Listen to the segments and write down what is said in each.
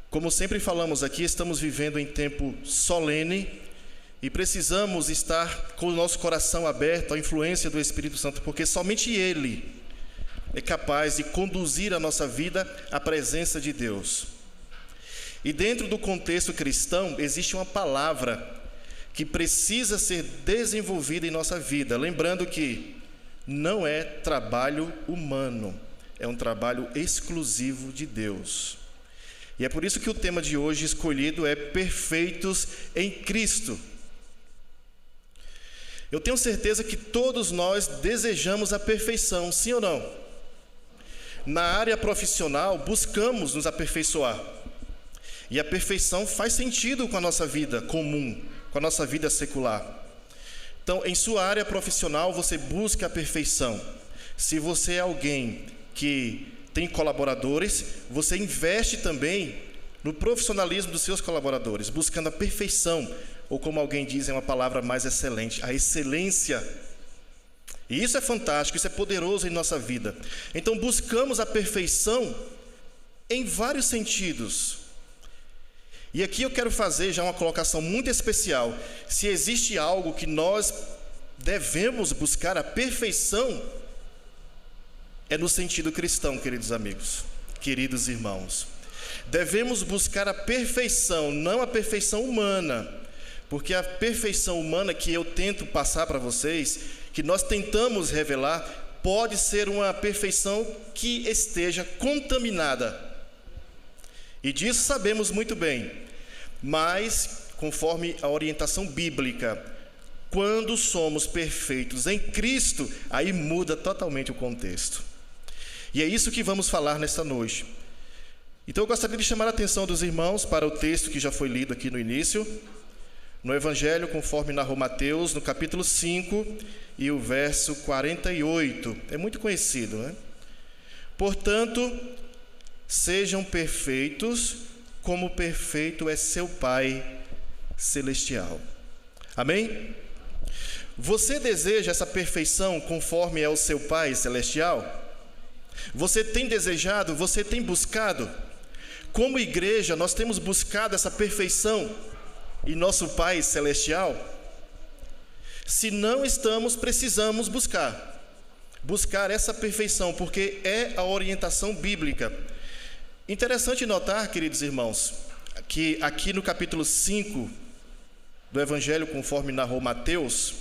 Como sempre falamos aqui, estamos vivendo em tempo solene e precisamos estar com o nosso coração aberto à influência do Espírito Santo, porque somente Ele é capaz de conduzir a nossa vida à presença de Deus. E dentro do contexto cristão, existe uma palavra que precisa ser desenvolvida em nossa vida, lembrando que não é trabalho humano, é um trabalho exclusivo de Deus. E é por isso que o tema de hoje escolhido é Perfeitos em Cristo. Eu tenho certeza que todos nós desejamos a perfeição, sim ou não? Na área profissional, buscamos nos aperfeiçoar. E a perfeição faz sentido com a nossa vida comum, com a nossa vida secular. Então, em sua área profissional, você busca a perfeição. Se você é alguém que tem colaboradores, você investe também no profissionalismo dos seus colaboradores, buscando a perfeição, ou como alguém diz, é uma palavra mais excelente, a excelência. E isso é fantástico, isso é poderoso em nossa vida. Então buscamos a perfeição em vários sentidos. E aqui eu quero fazer já uma colocação muito especial. Se existe algo que nós devemos buscar a perfeição, é no sentido cristão, queridos amigos, queridos irmãos. Devemos buscar a perfeição, não a perfeição humana, porque a perfeição humana que eu tento passar para vocês, que nós tentamos revelar, pode ser uma perfeição que esteja contaminada. E disso sabemos muito bem, mas, conforme a orientação bíblica, quando somos perfeitos em Cristo, aí muda totalmente o contexto. E é isso que vamos falar nesta noite. Então eu gostaria de chamar a atenção dos irmãos para o texto que já foi lido aqui no início, no Evangelho conforme narrou Mateus, no capítulo 5 e o verso 48. É muito conhecido, né? Portanto, sejam perfeitos, como perfeito é seu Pai celestial. Amém? Você deseja essa perfeição conforme é o seu Pai celestial? Você tem desejado, você tem buscado? Como igreja, nós temos buscado essa perfeição em nosso Pai celestial? Se não estamos, precisamos buscar essa perfeição, porque é a orientação bíblica. Interessante notar, queridos irmãos, que aqui no capítulo 5 do Evangelho conforme narrou Mateus,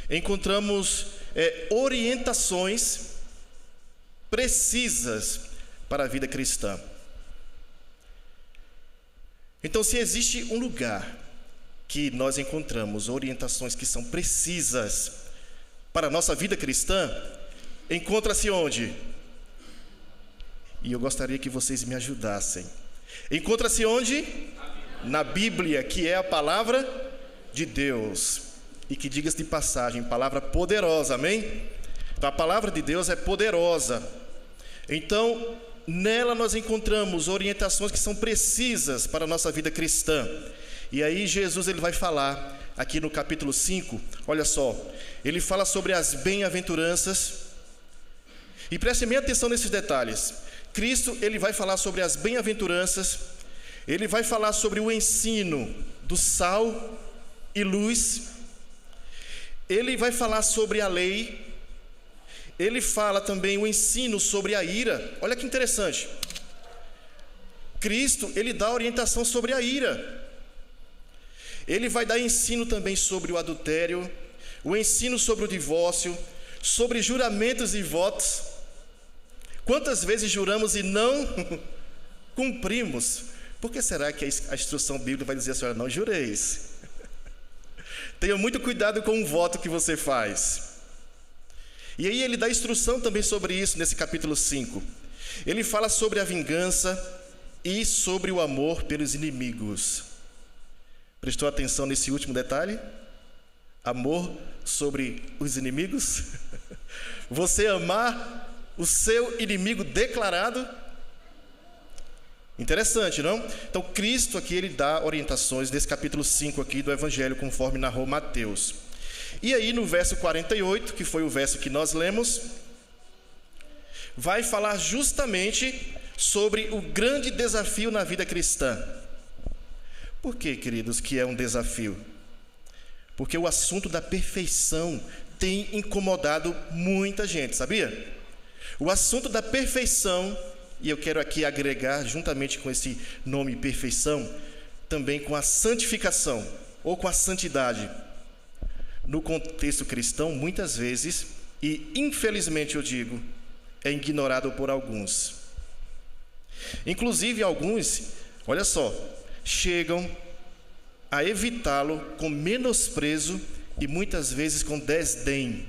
encontramos orientações precisas para a vida cristã. Então, se existe um lugar que nós encontramos orientações que são precisas para a nossa vida cristã, encontra-se onde? E eu gostaria que vocês me ajudassem. Encontra-se onde? Na Bíblia, que é a palavra de Deus. E que, diga-se de passagem, palavra poderosa, amém? Então, a palavra de Deus é poderosa. Então, nela nós encontramos orientações que são precisas para a nossa vida cristã. E aí Jesus ele vai falar aqui no capítulo 5, olha só, ele fala sobre as bem-aventuranças. E prestem bem atenção nesses detalhes. Cristo ele vai falar sobre as bem-aventuranças, ele vai falar sobre o ensino do sal e luz, ele vai falar sobre a lei, ele fala também o ensino sobre a ira. Olha que interessante. Cristo, ele dá orientação sobre a ira. Ele vai dar ensino também sobre o adultério, o ensino sobre o divórcio, sobre juramentos e votos. Quantas vezes juramos e não cumprimos? Por que será que a instrução bíblica vai dizer assim, olha, não jureis? Tenha muito cuidado com o voto que você faz. E aí ele dá instrução também sobre isso nesse capítulo 5. Ele fala sobre a vingança e sobre o amor pelos inimigos. Prestou atenção nesse último detalhe? Amor sobre os inimigos? Você amar o seu inimigo declarado? Interessante, não? Então Cristo aqui ele dá orientações nesse capítulo 5 aqui do Evangelho conforme narrou Mateus. E aí no verso 48, que foi o verso que nós lemos, vai falar justamente sobre o grande desafio na vida cristã. Por que, queridos, que é um desafio? Porque o assunto da perfeição tem incomodado muita gente, sabia? O assunto da perfeição, e eu quero aqui agregar, juntamente com esse nome perfeição, também com a santificação, ou com a santidade. No contexto cristão, muitas vezes, e infelizmente eu digo, é ignorado por alguns. Inclusive alguns, olha só, chegam a evitá-lo com menosprezo e muitas vezes com desdém.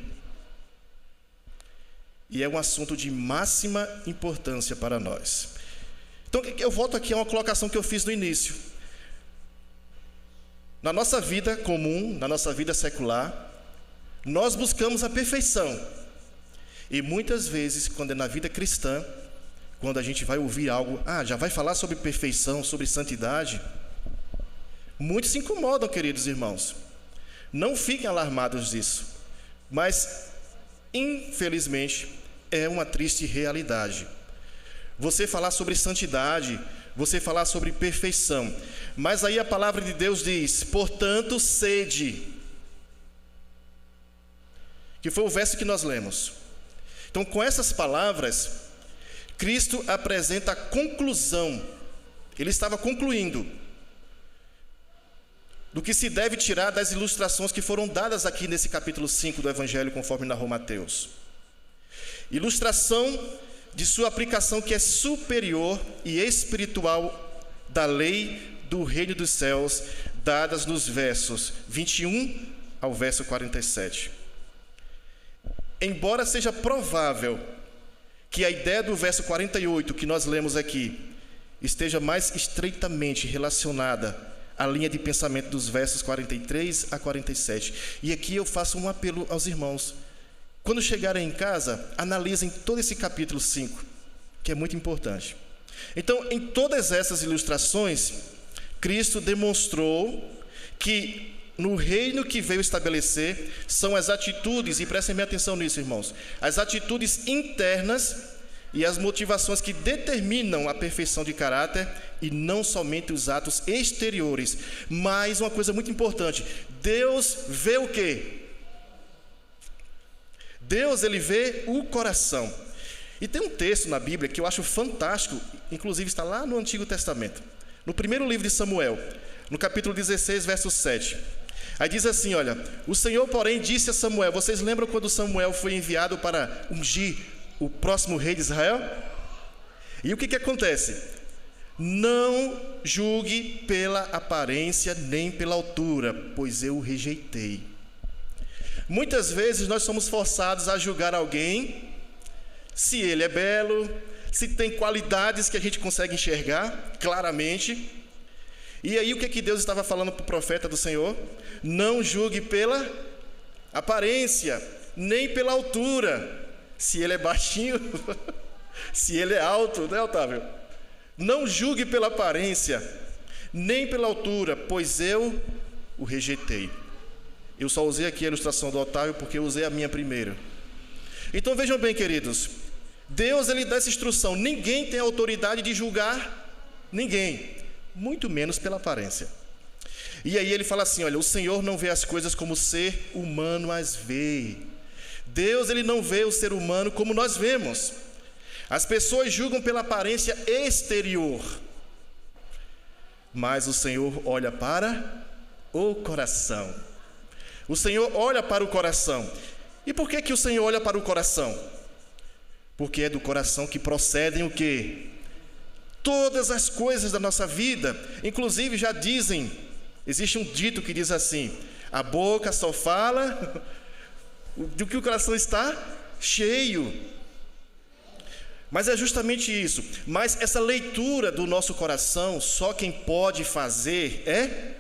E é um assunto de máxima importância para nós. Então eu volto aqui a uma colocação que eu fiz no início. Na nossa vida comum, na nossa vida secular, nós buscamos a perfeição. E muitas vezes, quando é na vida cristã, quando a gente vai ouvir algo, já vai falar sobre perfeição, sobre santidade, muitos se incomodam, queridos irmãos. Não fiquem alarmados disso, mas, infelizmente, é uma triste realidade. Você falar sobre santidade, você falar sobre perfeição, mas aí a palavra de Deus diz, portanto, sede, que foi o verso que nós lemos. Então, com essas palavras, Cristo apresenta a conclusão, ele estava concluindo, do que se deve tirar das ilustrações que foram dadas aqui nesse capítulo 5 do Evangelho, conforme narrou Mateus. Ilustração de sua aplicação que é superior e espiritual da lei do reino dos céus, dadas nos versos 21 ao verso 47. Embora seja provável que a ideia do verso 48 que nós lemos aqui esteja mais estreitamente relacionada à linha de pensamento dos versos 43 a 47. E aqui eu faço um apelo aos irmãos. Quando chegarem em casa, analisem todo esse capítulo 5, que é muito importante. Então, em todas essas ilustrações, Cristo demonstrou que no reino que veio estabelecer são as atitudes, e prestem bem atenção nisso, irmãos, as atitudes internas e as motivações que determinam a perfeição de caráter e não somente os atos exteriores. Mas uma coisa muito importante, Deus vê o quê? Deus, ele vê o coração. E tem um texto na Bíblia que eu acho fantástico, inclusive está lá no Antigo Testamento, no primeiro livro de Samuel, no capítulo 16, verso 7. Aí diz assim, olha, o Senhor, porém, disse a Samuel, vocês lembram quando Samuel foi enviado para ungir o próximo rei de Israel? E o que acontece? Não julgue pela aparência nem pela altura, pois eu o rejeitei. Muitas vezes nós somos forçados a julgar alguém, se ele é belo, se tem qualidades que a gente consegue enxergar claramente. E aí o que Deus estava falando para o profeta do Senhor? Não julgue pela aparência, nem pela altura, se ele é baixinho, se ele é alto, né, Otávio? Não julgue pela aparência, nem pela altura, pois eu o rejeitei. Eu só usei aqui a ilustração do Otávio porque eu usei a minha primeiro. Então vejam bem, queridos, Deus, ele dá essa instrução, ninguém tem autoridade de julgar ninguém, muito menos pela aparência. E aí ele fala assim, olha, o Senhor não vê as coisas como o ser humano as vê. Deus, ele não vê o ser humano como nós vemos. As pessoas julgam pela aparência exterior, mas o Senhor olha para o coração. O Senhor olha para o coração. E por que o Senhor olha para o coração? Porque é do coração que procedem o quê? Todas as coisas da nossa vida. Inclusive já dizem, existe um dito que diz assim, a boca só fala do que o coração está cheio. Mas é justamente isso. Mas essa leitura do nosso coração, só quem pode fazer é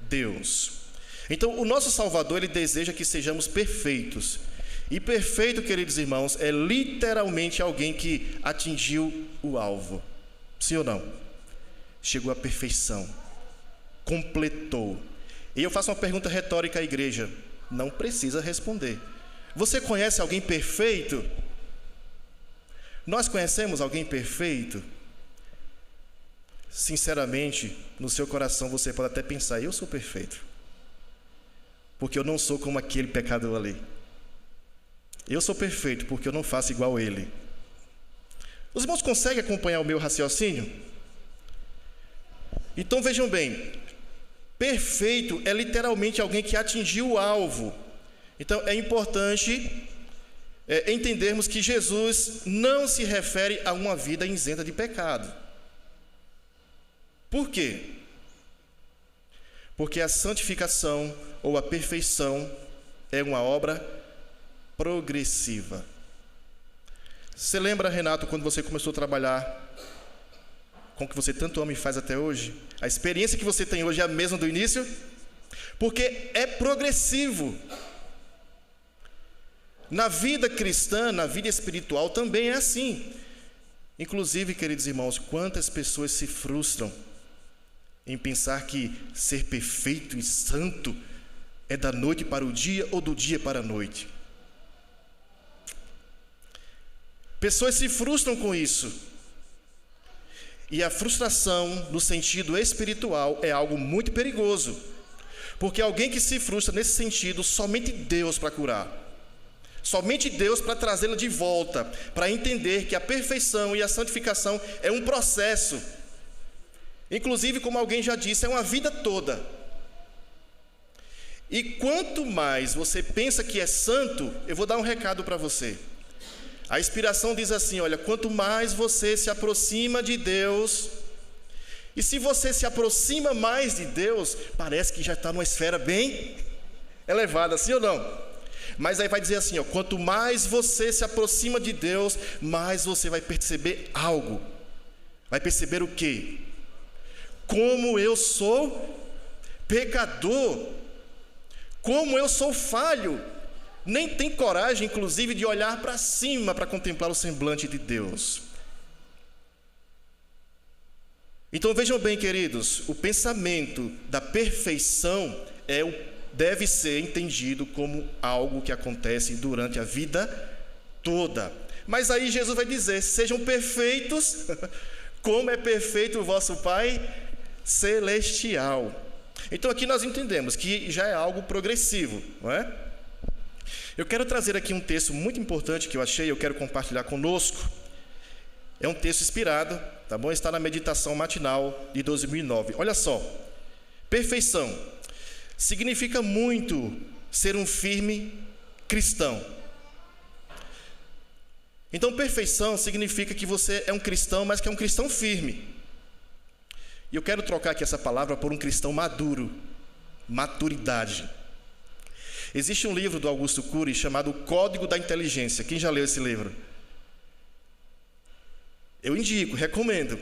Deus. Então, o nosso Salvador, ele deseja que sejamos perfeitos. E perfeito, queridos irmãos, é literalmente alguém que atingiu o alvo. Sim ou não? Chegou à perfeição. Completou. E eu faço uma pergunta retórica à igreja. Não precisa responder. Você conhece alguém perfeito? Nós conhecemos alguém perfeito? sinceramente, no seu coração você pode até pensar: eu sou perfeito, porque eu não sou como aquele pecador ali. Eu sou perfeito porque eu não faço igual ele. Os irmãos conseguem acompanhar o meu raciocínio? Então vejam bem, perfeito é literalmente alguém que atingiu o alvo. Então é importante entendermos que Jesus não se refere a uma vida isenta de pecado. Por quê? Porque a santificação ou a perfeição é uma obra progressiva. Você lembra, Renato, quando você começou a trabalhar com o que você tanto ama e faz até hoje? A experiência que você tem hoje é a mesma do início? Porque é progressivo. Na vida cristã, na vida espiritual também é assim. Inclusive, queridos irmãos, quantas pessoas se frustram em pensar que ser perfeito e santo é da noite para o dia ou do dia para a noite. Pessoas se frustram com isso. E a frustração no sentido espiritual é algo muito perigoso. Porque alguém que se frustra nesse sentido, somente Deus para curar. Somente Deus para trazê-la de volta, para entender que a perfeição e a santificação é um processo. Inclusive, como alguém já disse, é uma vida toda. E quanto mais você pensa que é santo, eu vou dar um recado para você. A inspiração diz assim: olha, quanto mais você se aproxima de Deus, e se você se aproxima mais de Deus, parece que já está numa esfera bem elevada, sim ou não? Mas aí vai dizer assim, quanto mais você se aproxima de Deus, mais você vai perceber algo. Vai perceber o quê? Como eu sou pecador, como eu sou falho. Nem tem coragem, inclusive, de olhar para cima para contemplar o semblante de Deus. Então vejam bem, queridos, o pensamento da perfeição deve ser entendido como algo que acontece durante a vida toda. Mas aí Jesus vai dizer: sejam perfeitos, como é perfeito o vosso Pai celestial. Então aqui nós entendemos que já é algo progressivo, não é? Eu quero trazer aqui um texto muito importante que eu achei, eu quero compartilhar conosco. É um texto inspirado, tá bom? Está na meditação matinal de 2009. Olha só, perfeição significa muito ser um firme cristão. Então, perfeição significa que você é um cristão, mas que é um cristão firme. E eu quero trocar aqui essa palavra por um cristão maduro, maturidade. Existe um livro do Augusto Cury chamado Código da Inteligência. Quem já leu esse livro? Eu indico, recomendo,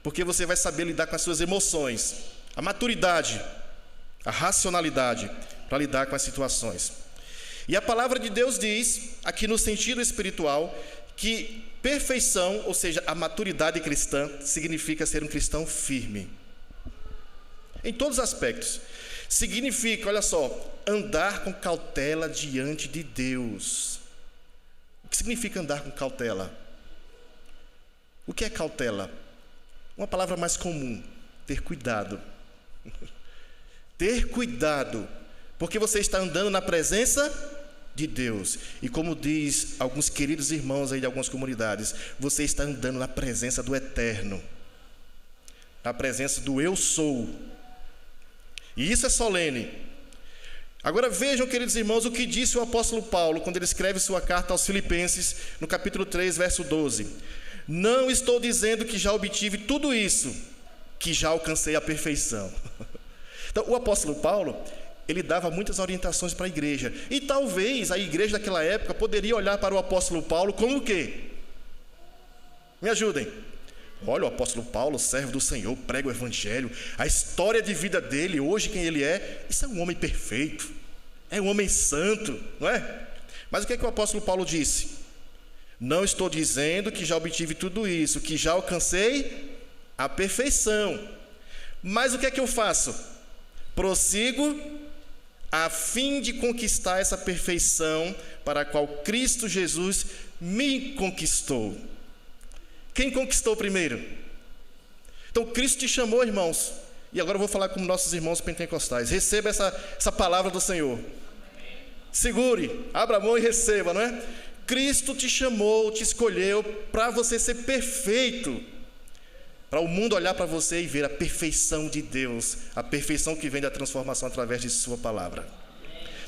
porque você vai saber lidar com as suas emoções, a maturidade, a racionalidade para lidar com as situações. E a palavra de Deus diz, aqui no sentido espiritual, que perfeição, ou seja, a maturidade cristã, significa ser um cristão firme. Em todos os aspectos. Significa, olha só, andar com cautela diante de Deus. O que significa andar com cautela? O que é cautela? Uma palavra mais comum: ter cuidado. Ter cuidado, porque você está andando na presença de Deus. E como diz alguns queridos irmãos aí de algumas comunidades, você está andando na presença do Eterno, na presença do Eu Sou. E isso é solene. Agora vejam, queridos irmãos, o que disse o apóstolo Paulo quando ele escreve sua carta aos Filipenses, no capítulo 3, verso 12. Não estou dizendo que já obtive tudo isso, que já alcancei a perfeição. Então, o apóstolo Paulo, ele dava muitas orientações para a igreja. E talvez a igreja daquela época poderia olhar para o apóstolo Paulo como o quê? Me ajudem. Olha, o apóstolo Paulo, servo do Senhor, prega o evangelho, a história de vida dele, hoje quem ele é, isso é um homem perfeito, é um homem santo, não é? Mas o que é que o apóstolo Paulo disse? Não estou dizendo que já obtive tudo isso, que já alcancei a perfeição. Mas o que é que eu faço? Prossigo a fim de conquistar essa perfeição para a qual Cristo Jesus me conquistou. Quem conquistou primeiro? Então Cristo te chamou, irmãos, e agora eu vou falar com nossos irmãos pentecostais. Receba essa palavra do Senhor. Segure, abra a mão e receba, não é? Cristo te chamou, te escolheu para você ser perfeito, para o mundo olhar para você e ver a perfeição de Deus, a perfeição que vem da transformação através de sua palavra.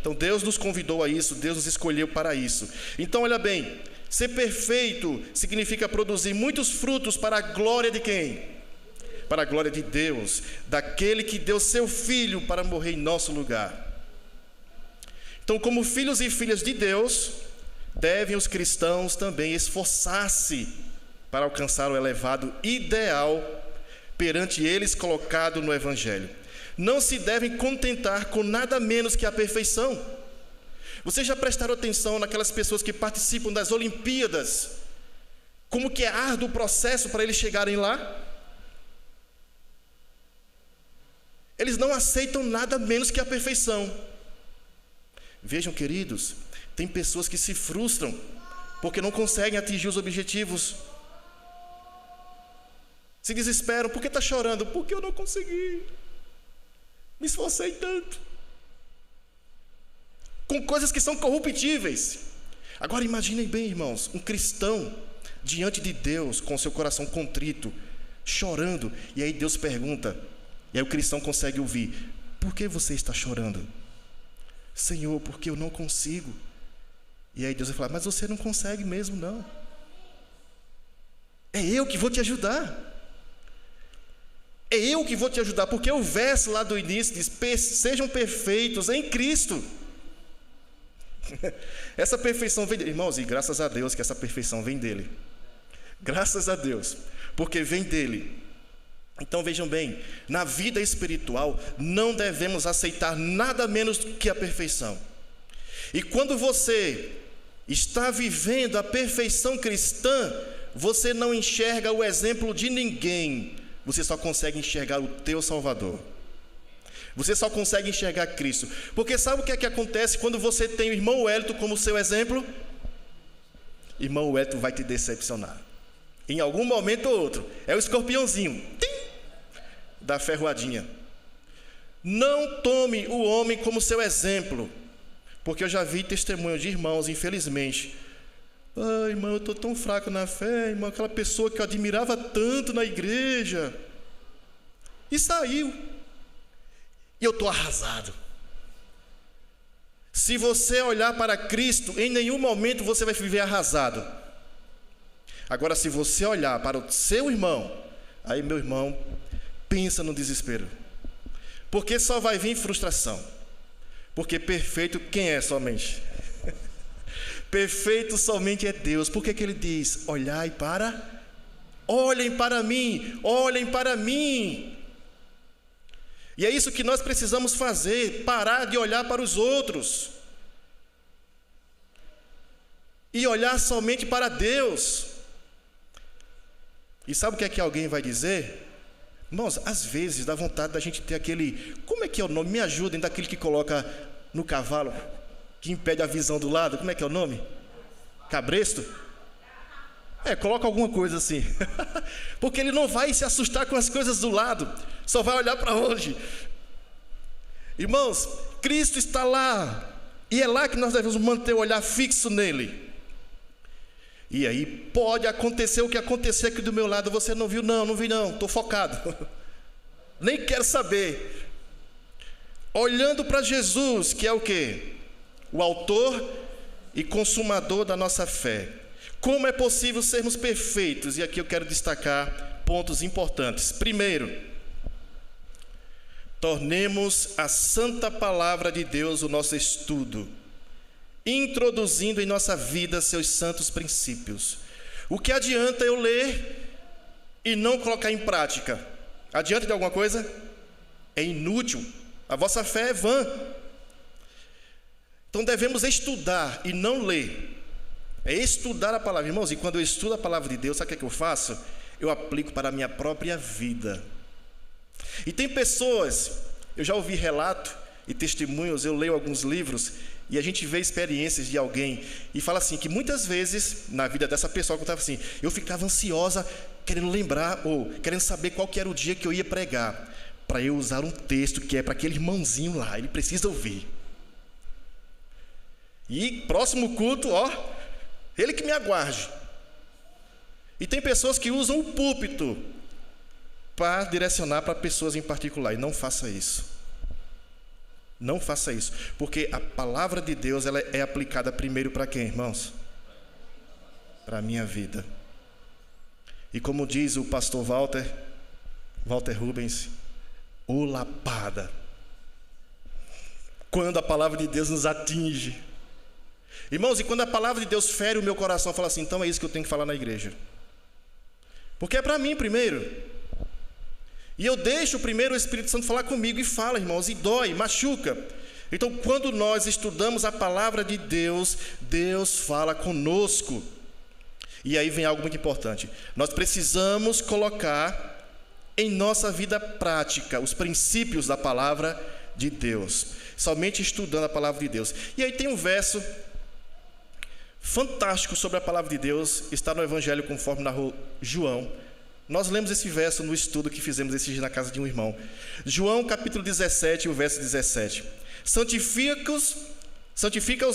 Então Deus nos convidou a isso, Deus nos escolheu para isso. Então olha bem, ser perfeito significa produzir muitos frutos para a glória de quem? Para a glória de Deus, daquele que deu seu Filho para morrer em nosso lugar. Então, como filhos e filhas de Deus, devem os cristãos também esforçar-se para alcançar o elevado ideal perante eles colocado no Evangelho. Não se devem contentar com nada menos que a perfeição. Vocês já prestaram atenção naquelas pessoas que participam das Olimpíadas? Como que é árduo o processo para eles chegarem lá? Eles não aceitam nada menos que a perfeição. Vejam, queridos, tem pessoas que se frustram porque não conseguem atingir os objetivos. Se desesperam. Por que está chorando? Porque eu não consegui. Me esforcei tanto. Com coisas que são corruptíveis. Agora imaginem bem, irmãos, um cristão diante de Deus, com seu coração contrito, chorando, e aí Deus pergunta, e aí o cristão consegue ouvir: por que você está chorando? Senhor, porque eu não consigo. E aí Deus vai falar: mas você não consegue mesmo, não. É eu que vou te ajudar. É eu que vou te ajudar, porque o verso lá do início diz: sejam perfeitos em Cristo. Essa perfeição vem dele, irmãos, e graças a Deus que essa perfeição vem dele. Graças a Deus, porque vem dele. Então vejam bem, na vida espiritual não devemos aceitar nada menos do que a perfeição. E quando você está vivendo a perfeição cristã, você não enxerga o exemplo de ninguém, você só consegue enxergar o teu Salvador. Você só consegue enxergar Cristo. Porque sabe o que é que acontece quando você tem o irmão Wellington como seu exemplo? Irmão Wellington vai te decepcionar. Em algum momento ou outro. É o escorpiãozinho. Tim! Da ferroadinha. Não tome o homem como seu exemplo, porque eu já vi testemunho de irmãos, infelizmente: ai, irmão, eu estou tão fraco na fé, irmão, aquela pessoa que eu admirava tanto na igreja, e saiu, e eu estou arrasado. Se você olhar para Cristo, em nenhum momento você vai viver arrasado. Agora, se você olhar para o seu irmão, aí, meu irmão, pensa no desespero, porque só vai vir frustração. Porque perfeito quem é somente? Perfeito somente é Deus. Por que ele diz: olhem para mim, olhem para mim. E é isso que nós precisamos fazer, parar de olhar para os outros e olhar somente para Deus. E sabe o que é que alguém vai dizer? Irmãos, às vezes dá vontade da gente ter aquele, como é que é o nome? Me ajudem, daquele que coloca no cavalo, que impede a visão do lado, como é que é o nome? Cabresto? Coloca alguma coisa assim. Porque ele não vai se assustar com as coisas do lado, só vai olhar para onde. Irmãos, Cristo está lá, e é lá que nós devemos manter o olhar fixo nele. E aí pode acontecer o que acontecer aqui do meu lado. Você não viu? Não vi não, estou focado. Nem quero saber. Olhando para Jesus, que é o quê? O autor e consumador da nossa fé. Como é possível sermos perfeitos? E aqui eu quero destacar pontos importantes. Primeiro, tornemos a santa palavra de Deus o nosso estudo, introduzindo em nossa vida seus santos princípios. O que adianta eu ler e não colocar em prática? Adianta de alguma coisa? É inútil. A vossa fé é vã. Então devemos estudar e não ler. É estudar a palavra. Irmãos, e quando eu estudo a palavra de Deus, sabe o que eu faço? Eu aplico para a minha própria vida. E tem pessoas, eu já ouvi relato e testemunhos, eu leio alguns livros e a gente vê experiências de alguém e fala assim, que muitas vezes na vida dessa pessoa contava assim: eu ficava ansiosa, querendo lembrar, ou querendo saber qual que era o dia que eu ia pregar, para eu usar um texto que é para aquele irmãozinho lá, ele precisa ouvir. E próximo culto, ele que me aguarde. E tem pessoas que usam o púlpito para direcionar para pessoas em particular, e não faça isso. Não faça isso, porque a palavra de Deus ela é aplicada primeiro para quem, irmãos? Para a minha vida. E como diz o pastor Walter Rubens, ô lapada, quando a palavra de Deus nos atinge. Irmãos, e quando a palavra de Deus fere o meu coração, eu falo assim, então é isso que eu tenho que falar na igreja. Porque é para mim primeiro. E eu deixo primeiro o Espírito Santo falar comigo e fala, irmãos, e dói, machuca. Então, quando nós estudamos a palavra de Deus, Deus fala conosco. E aí vem algo muito importante. Nós precisamos colocar em nossa vida prática os princípios da palavra de Deus. Somente estudando a palavra de Deus. E aí tem um verso fantástico sobre a palavra de Deus, está no Evangelho conforme narrou João. Nós lemos esse verso no estudo que fizemos esse dia na casa de um irmão. João capítulo 17, o verso 17. Santifica-os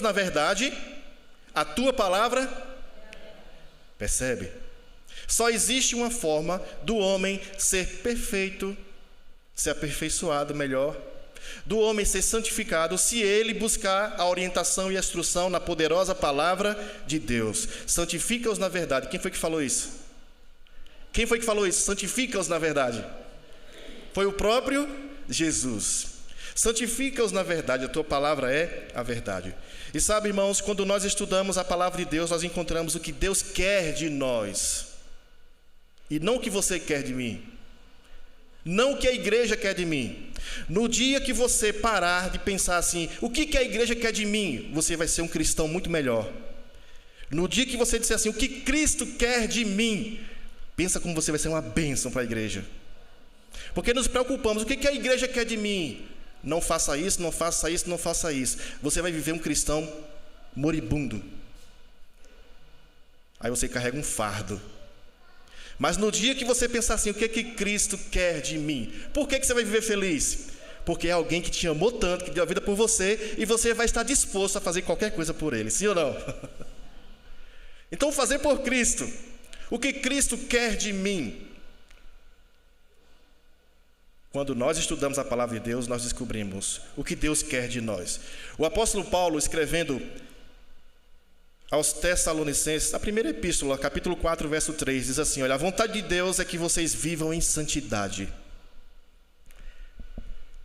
na verdade, a tua palavra. Percebe? Só existe uma forma do homem ser perfeito, ser aperfeiçoado melhor, do homem ser santificado, se ele buscar a orientação e a instrução na poderosa palavra de Deus. Santifica-os na verdade. Quem foi que falou isso? Quem foi que falou isso? Santifica-os na verdade. Foi o próprio Jesus. Santifica-os na verdade, a tua palavra é a verdade. E sabe, irmãos, quando nós estudamos a palavra de Deus, nós encontramos o que Deus quer de nós. E não o que você quer de mim. Não o que a igreja quer de mim. No dia que você parar de pensar assim, o que a igreja quer de mim? Você vai ser um cristão muito melhor. No dia que você disser assim, o que Cristo quer de mim? Pensa como você vai ser uma bênção para a igreja. Porque nos preocupamos, o que a igreja quer de mim? Não faça isso, não faça isso, não faça isso. Você vai viver um cristão moribundo. Aí você carrega um fardo. Mas no dia que você pensar assim, o que Cristo quer de mim? Por que você vai viver feliz? Porque é alguém que te amou tanto, que deu a vida por você, e você vai estar disposto a fazer qualquer coisa por ele, sim ou não? Então fazer por Cristo. O que Cristo quer de mim? Quando nós estudamos a palavra de Deus, nós descobrimos o que Deus quer de nós. O apóstolo Paulo, escrevendo aos Tessalonicenses, a primeira epístola, capítulo 4, verso 3, diz assim, olha, a vontade de Deus é que vocês vivam em santidade.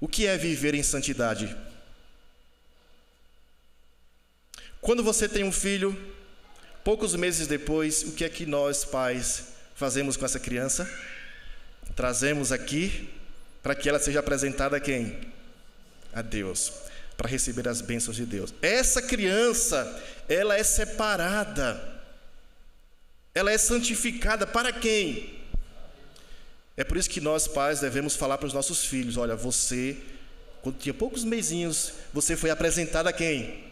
O que é viver em santidade? Quando você tem um filho, poucos meses depois, o que é que nós, pais, fazemos com essa criança? Trazemos aqui para que ela seja apresentada a quem? A Deus, para receber as bênçãos de Deus. Essa criança, ela é separada, ela é santificada para quem? É por isso que nós, pais, devemos falar para os nossos filhos, olha, você, quando tinha poucos mesinhos, você foi apresentado a quem?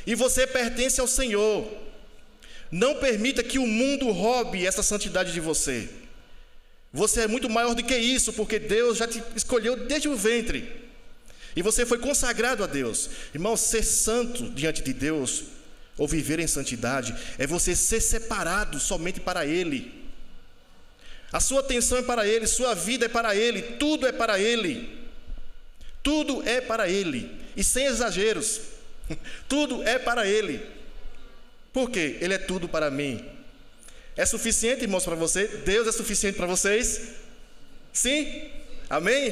E você pertence ao Senhor. Não permita que o mundo roube essa santidade de você. Você é muito maior do que isso, porque Deus já te escolheu desde o ventre. E você foi consagrado a Deus. Irmão, ser santo diante de Deus, ou viver em santidade, é você ser separado somente para Ele. A sua atenção é para Ele, sua vida é para Ele, tudo é para Ele. Tudo é para Ele. E sem exageros, tudo é para Ele. Por quê? Ele é tudo para mim. É suficiente, irmãos, para você? Deus é suficiente para vocês? Sim? Amém?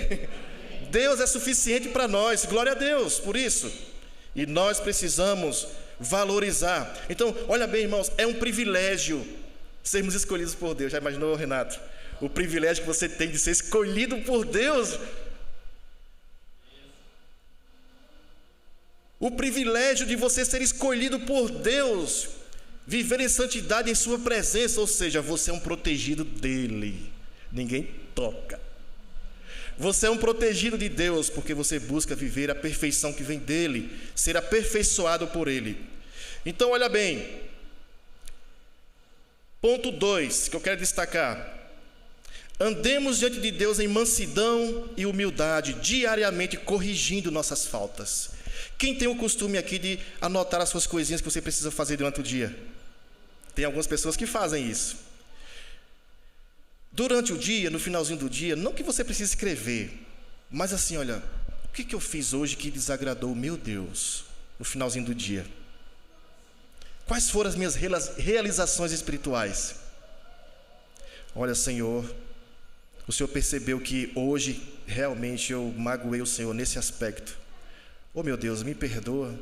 Deus é suficiente para nós, glória a Deus por isso. E nós precisamos valorizar. Então, olha bem, irmãos, é um privilégio sermos escolhidos por Deus. Já imaginou, Renato? O privilégio que você tem de ser escolhido por Deus. O privilégio de você ser escolhido por Deus, viver em santidade em sua presença, ou seja, você é um protegido dele, ninguém toca. Você é um protegido de Deus, porque você busca viver a perfeição que vem dele, ser aperfeiçoado por ele. Então, olha bem, ponto 2, que eu quero destacar, Andemos diante de Deus em mansidão e humildade, diariamente corrigindo nossas faltas. Quem tem o costume aqui de anotar as suas coisinhas que você precisa fazer durante o dia? Tem algumas pessoas que fazem isso. Durante o dia, no finalzinho do dia, não que você precise escrever, mas assim, olha, o que eu fiz hoje que desagradou o meu Deus no finalzinho do dia? Quais foram as minhas realizações espirituais? Olha, Senhor, o Senhor percebeu que hoje realmente eu magoei o Senhor nesse aspecto. Oh, meu Deus, me perdoa,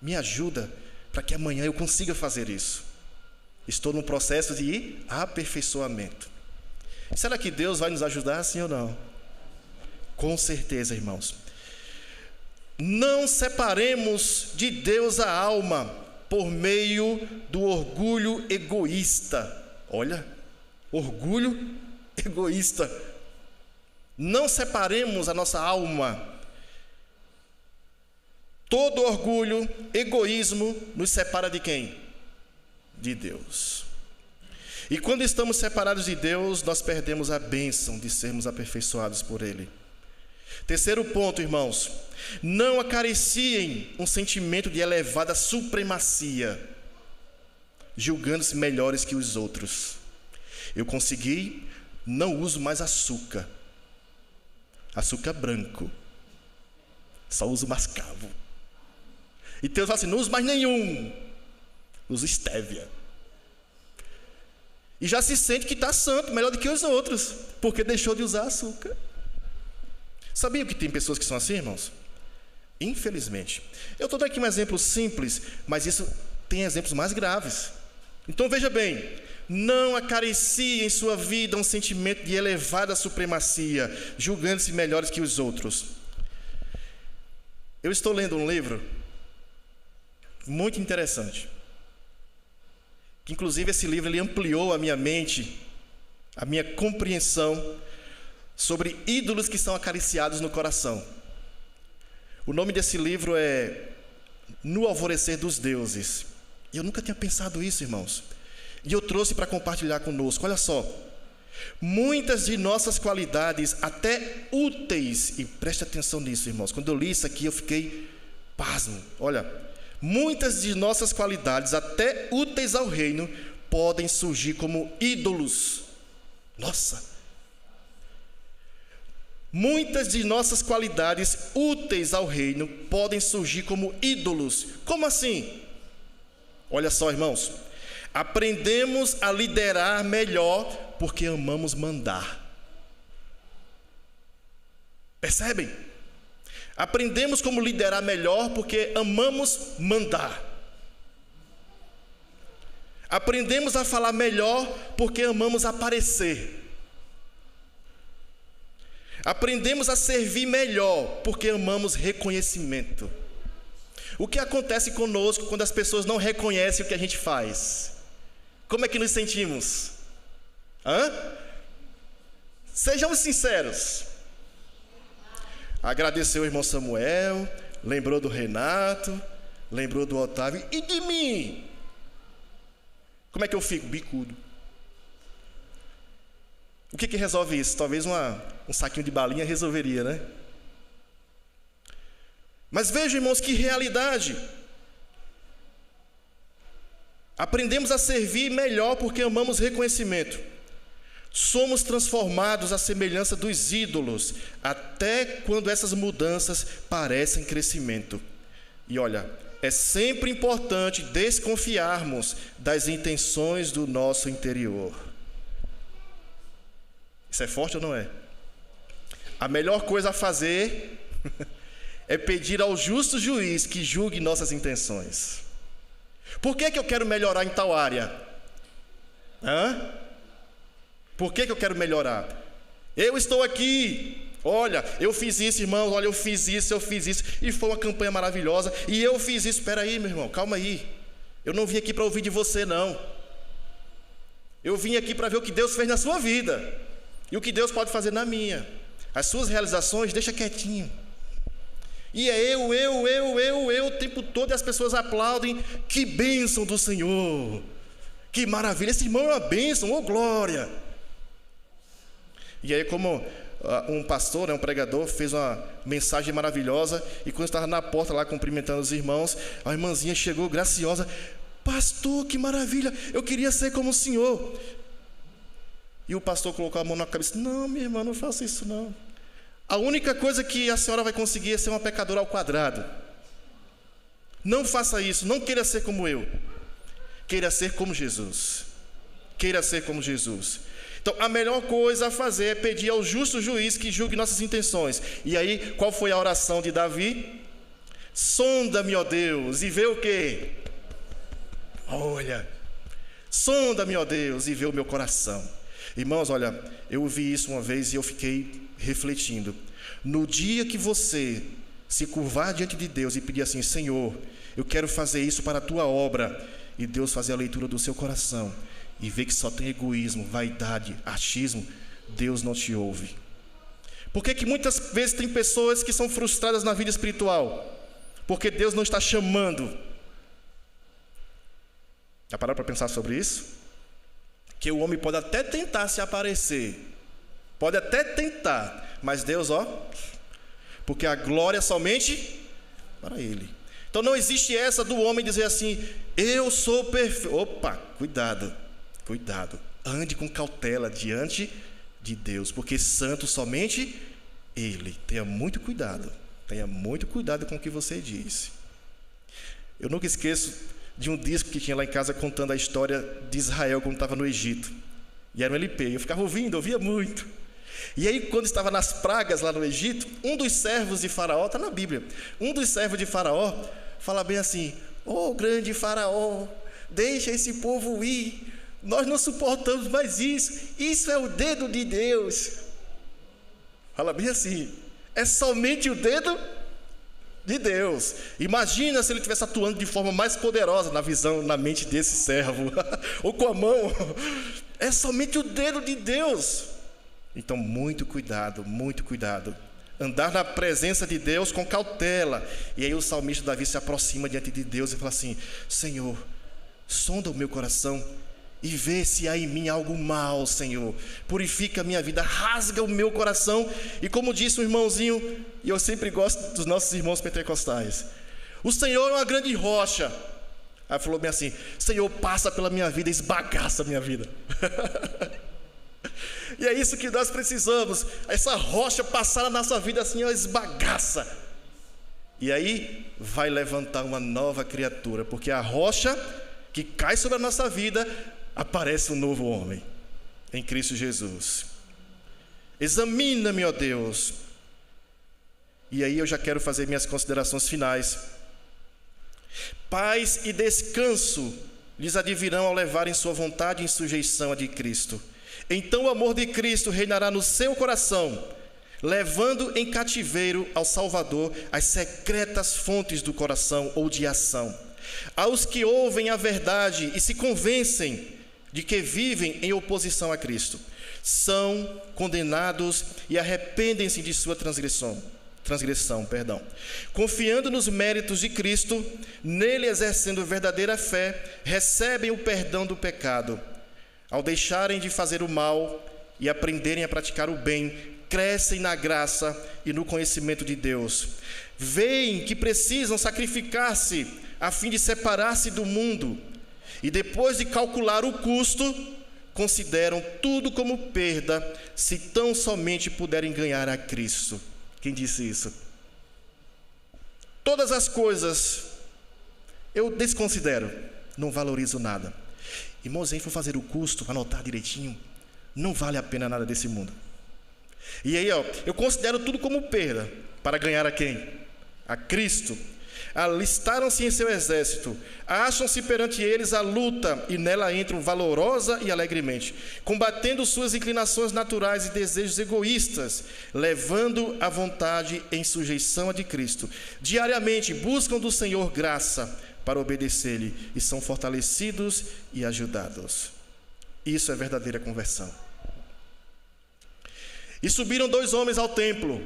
me ajuda para que amanhã eu consiga fazer isso. Estou num processo de aperfeiçoamento. Será que Deus vai nos ajudar, sim ou não? Com certeza, irmãos. Não separemos de Deus a alma por meio do orgulho egoísta. Olha, orgulho egoísta. Não separemos a nossa alma. Todo orgulho, egoísmo nos separa de quem? De Deus. E quando estamos separados de Deus, nós perdemos a bênção de sermos aperfeiçoados por Ele. Terceiro ponto, irmãos, não acariciem um sentimento de elevada supremacia, julgando-se melhores que os outros. Eu consegui, não uso mais açúcar branco, só uso mascavo. E Deus fala assim, não uso mais nenhum, uso estévia. E já se sente que está santo, melhor do que os outros, porque deixou de usar açúcar. Sabia que tem pessoas que são assim, irmãos? Infelizmente. Eu estou dando aqui um exemplo simples, mas isso tem exemplos mais graves. Então veja bem, não acaricie em sua vida um sentimento de elevada supremacia, julgando-se melhores que os outros. Eu estou lendo um livro muito interessante, que inclusive esse livro ele ampliou a minha mente, a minha compreensão sobre ídolos que são acariciados no coração. O nome desse livro é No Alvorecer dos Deuses. E eu nunca tinha pensado isso, irmãos. E eu trouxe para compartilhar conosco. Olha só, muitas de nossas qualidades, até úteis, e preste atenção nisso, irmãos. Quando eu li isso aqui, eu fiquei pasmo. Olha, muitas de nossas qualidades, até úteis ao reino, podem surgir como ídolos. Nossa! Muitas de nossas qualidades úteis ao reino podem surgir como ídolos. Como assim? Olha só, irmãos. Aprendemos a liderar melhor porque amamos mandar. Percebem? Aprendemos como liderar melhor porque amamos mandar. Aprendemos a falar melhor porque amamos aparecer. Aprendemos a servir melhor porque amamos reconhecimento. O que acontece conosco quando as pessoas não reconhecem o que a gente faz? Como é que nos sentimos? Sejamos sinceros. Agradeceu o irmão Samuel, lembrou do Renato, lembrou do Otávio, e de mim? Como é que eu fico? Bicudo. O que resolve isso? Talvez um saquinho de balinha resolveria, né? Mas vejam, irmãos, que realidade. Aprendemos a servir melhor porque amamos reconhecimento. Somos transformados à semelhança dos ídolos, até quando essas mudanças parecem crescimento. E olha, é sempre importante desconfiarmos das intenções do nosso interior. Isso é forte ou não é? A melhor coisa a fazer é pedir ao justo juiz que julgue nossas intenções. Por que eu quero melhorar em tal área? Por que eu quero melhorar? Eu estou aqui, olha, eu fiz isso, irmãos, olha, eu fiz isso, e foi uma campanha maravilhosa, e eu fiz isso. Espera aí, meu irmão, calma aí. Eu não vim aqui para ouvir de você, não. Eu vim aqui para ver o que Deus fez na sua vida, e o que Deus pode fazer na minha. As suas realizações, deixa quietinho. E é eu o tempo todo, e as pessoas aplaudem. Que bênção do Senhor, que maravilha, esse irmão é uma bênção, glória. E aí, como um pastor, um pregador, fez uma mensagem maravilhosa, e quando estava na porta lá cumprimentando os irmãos, a irmãzinha chegou graciosa: pastor, que maravilha, eu queria ser como o senhor. E o pastor colocou a mão na cabeça: não, minha irmã, não faça isso não. A única coisa que a senhora vai conseguir é ser uma pecadora ao quadrado. Não faça isso, não queira ser como eu. Queira ser como Jesus. Queira ser como Jesus. Então, a melhor coisa a fazer é pedir ao justo juiz que julgue nossas intenções. E aí, qual foi a oração de Davi? Sonda-me, ó Deus, e vê o quê? Olha, sonda-me, ó Deus, e vê o meu coração. Irmãos, olha, eu ouvi isso uma vez e eu fiquei refletindo. No dia que você se curvar diante de Deus e pedir assim: Senhor, eu quero fazer isso para a tua obra, e Deus fazer a leitura do seu coração e ver que só tem egoísmo, vaidade, achismo, Deus não te ouve. Por que muitas vezes tem pessoas que são frustradas na vida espiritual? Porque Deus não está chamando. Já pararam para pensar sobre isso? Que o homem pode até tentar se aparecer, pode até tentar, mas Deus, porque a glória é somente para Ele. Então não existe essa do homem dizer assim: eu sou perfeito. Opa, cuidado, ande com cautela diante de Deus, porque santo somente Ele. Tenha muito cuidado com o que você diz. Eu nunca esqueço de um disco que tinha lá em casa contando a história de Israel quando estava no Egito, e era um LP, eu ficava ouvindo, ouvia muito. E aí, quando estava nas pragas lá no Egito, um dos servos de Faraó, está na Bíblia, um dos servos de Faraó fala bem assim: ô grande Faraó, deixa esse povo ir, nós não suportamos mais isso é o dedo de Deus. Fala bem assim, é somente o dedo de Deus. Imagina se ele estivesse atuando de forma mais poderosa na visão, na mente desse servo, ou com a mão. É somente o dedo de Deus. Então, muito cuidado. Andar na presença de Deus com cautela. E aí o salmista Davi se aproxima diante de Deus e fala assim: Senhor, sonda o meu coração e vê se há em mim algo mal, Senhor. Purifica a minha vida, rasga o meu coração. E como disse um irmãozinho, e eu sempre gosto dos nossos irmãos pentecostais: o Senhor é uma grande rocha. Aí falou bem assim: Senhor, passa pela minha vida, esbagaça a minha vida. E é isso que nós precisamos, essa rocha passar na nossa vida assim, esbagaça. E aí vai levantar uma nova criatura, porque a rocha que cai sobre a nossa vida, aparece um novo homem em Cristo Jesus. Examina-me, ó Deus. E aí eu já quero fazer minhas considerações finais. Paz e descanso lhes advirão ao levarem sua vontade em sujeição à de Cristo. Então o amor de Cristo reinará no seu coração, levando em cativeiro ao Salvador as secretas fontes do coração ou de ação. Aos que ouvem a verdade e se convencem de que vivem em oposição a Cristo, são condenados e arrependem-se de sua transgressão, confiando nos méritos de Cristo, nele exercendo verdadeira fé, recebem o perdão do pecado. Ao deixarem de fazer o mal e aprenderem a praticar o bem, crescem na graça e no conhecimento de Deus. Veem que precisam sacrificar-se a fim de separar-se do mundo, e depois de calcular o custo, consideram tudo como perda, se tão somente puderem ganhar a Cristo. Quem disse isso? Todas as coisas eu desconsidero, não valorizo nada. Irmãos, se for fazer o custo, anotar direitinho, não vale a pena nada desse mundo. E aí, eu considero tudo como perda, para ganhar a quem? A Cristo. Alistaram-se em seu exército, acham-se perante eles a luta, e nela entram valorosa e alegremente, combatendo suas inclinações naturais e desejos egoístas, levando a vontade em sujeição à de Cristo. Diariamente buscam do Senhor graça para obedecer-lhe, e são fortalecidos e ajudados. Isso é verdadeira conversão. E subiram 2 homens ao templo.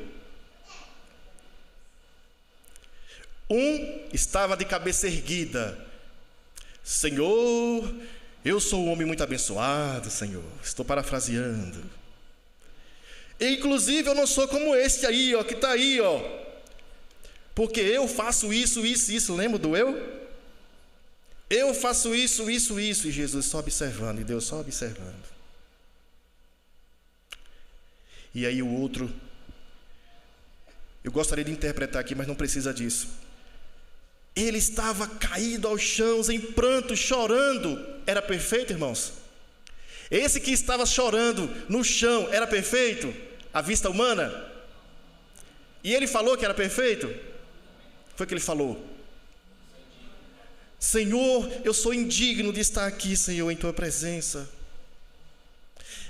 Um estava de cabeça erguida. Senhor, eu sou um homem muito abençoado, Senhor. Estou parafraseando. Inclusive eu não sou como este aí, ó, que está aí, ó. Porque eu faço isso, isso, isso. Lembra do eu? Eu faço isso, isso, isso. E Jesus só observando, e Deus só observando. E aí o outro, eu gostaria de interpretar aqui, mas não precisa disso. Ele estava caído aos chãos, em pranto, chorando. Era perfeito, irmãos? Esse que estava chorando no chão, era perfeito? À vista humana? E ele falou que era perfeito? Foi o que ele falou. Senhor, eu sou indigno de estar aqui, Senhor, em tua presença.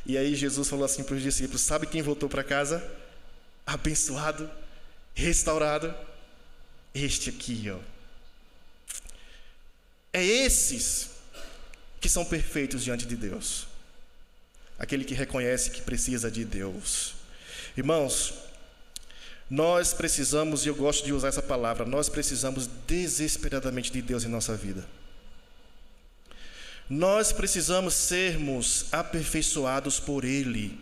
E aí Jesus falou assim para os discípulos: sabe quem voltou para casa? Abençoado, restaurado. Este aqui, ó. É esses que são perfeitos diante de Deus. Aquele que reconhece que precisa de Deus. Irmãos, nós precisamos, e eu gosto de usar essa palavra, nós precisamos desesperadamente de Deus em nossa vida. Nós precisamos sermos aperfeiçoados por Ele.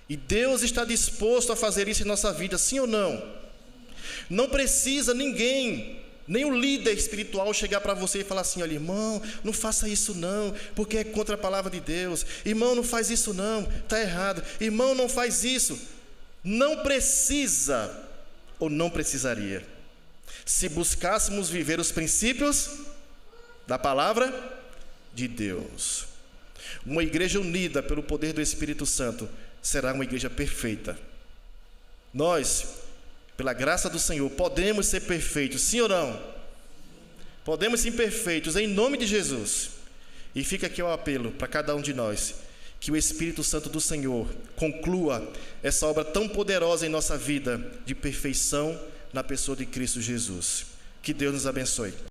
E Deus está disposto a fazer isso em nossa vida, sim ou não? Não precisa ninguém, nem o líder espiritual chegar para você e falar assim: olha, irmão, não faça isso não, porque é contra a palavra de Deus. Irmão, não faz isso não, está errado. Irmão, não faz isso. Não precisa, ou não precisaria. Se buscássemos viver os princípios da palavra de Deus. Uma igreja unida pelo poder do Espírito Santo será uma igreja perfeita. Nós, pela graça do Senhor, podemos ser perfeitos, sim ou não? Podemos ser perfeitos, em nome de Jesus. E fica aqui o apelo para cada um de nós, que o Espírito Santo do Senhor conclua essa obra tão poderosa em nossa vida, de perfeição na pessoa de Cristo Jesus. Que Deus nos abençoe.